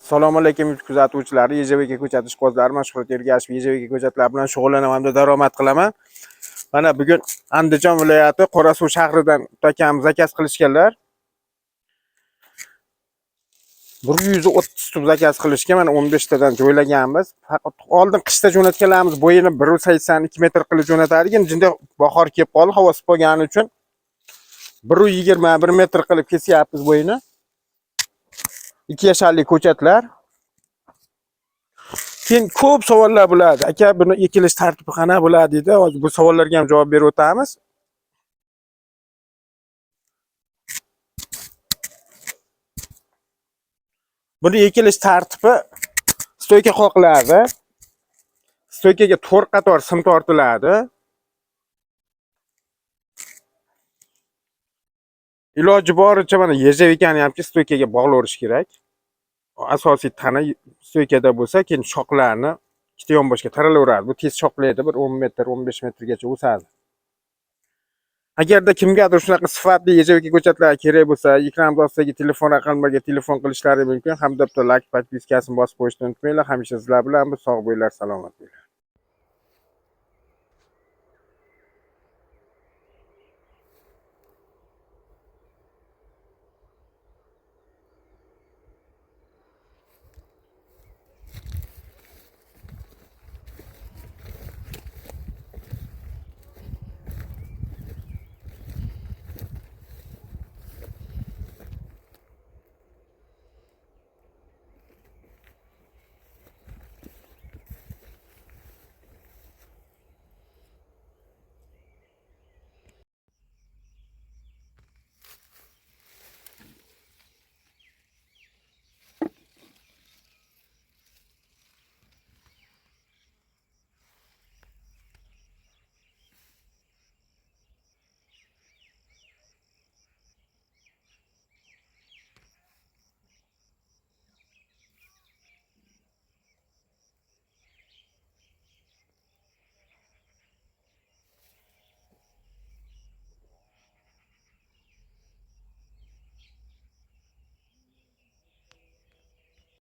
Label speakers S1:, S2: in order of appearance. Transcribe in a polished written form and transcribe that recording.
S1: Assalomu alaykum kuzatuvchilar, YJVK ko'chat ishqibozlari, mashg'ulot ergashev YJVK ko'chatlar bilan shug'ullanaman, daromad qilaman. Mana bugun Andijon viloyati Qorasuv shahridan akamiz zakaz qilishganlar. 130 tub zakaz qilishga mana 15 tadan joylaganmiz. Faqat oldin qishda jo'natganlarimiz bo'yini 1.82 metr qilib jo'natardik. Endi bahor kelib qoldi, havo isib qolgani uchun 1.21 metr qilib kesyapmiz bo'yini. 2 yasharlik ko'chatlar. Keyin ko'p savollar bo'ladi. Aka, buni ekilish tartibi qana bo'ladi deydi. Hozir bu savollarga ham javob berib o'tamiz. Buni ekilish tartibi stoyka qoqiladi. Stoykaga 4 qator sim tortiladi. Iloji boricha mana YJVKni ham stoykaga bog'laverish kerak. Asosiy tana stoykada bo'lsa, keyin shoxlarni ikkita yonboshga taraveradi. Bu tez shoxlaydi, bir 10 metr, 15 metrgacha o'sadi. Agarda kimgadir shunaqa sifatli YJVK ko'chatlar kerak bo'lsa, ekran ostidagi telefon raqamlariga telefon qilishlari mumkin. Hamda bitta like, podpiskasini bosib qo'yishni unutmanglar. Hamisha sizlar bilan sog' bo'linglar, salomat bo'linglar.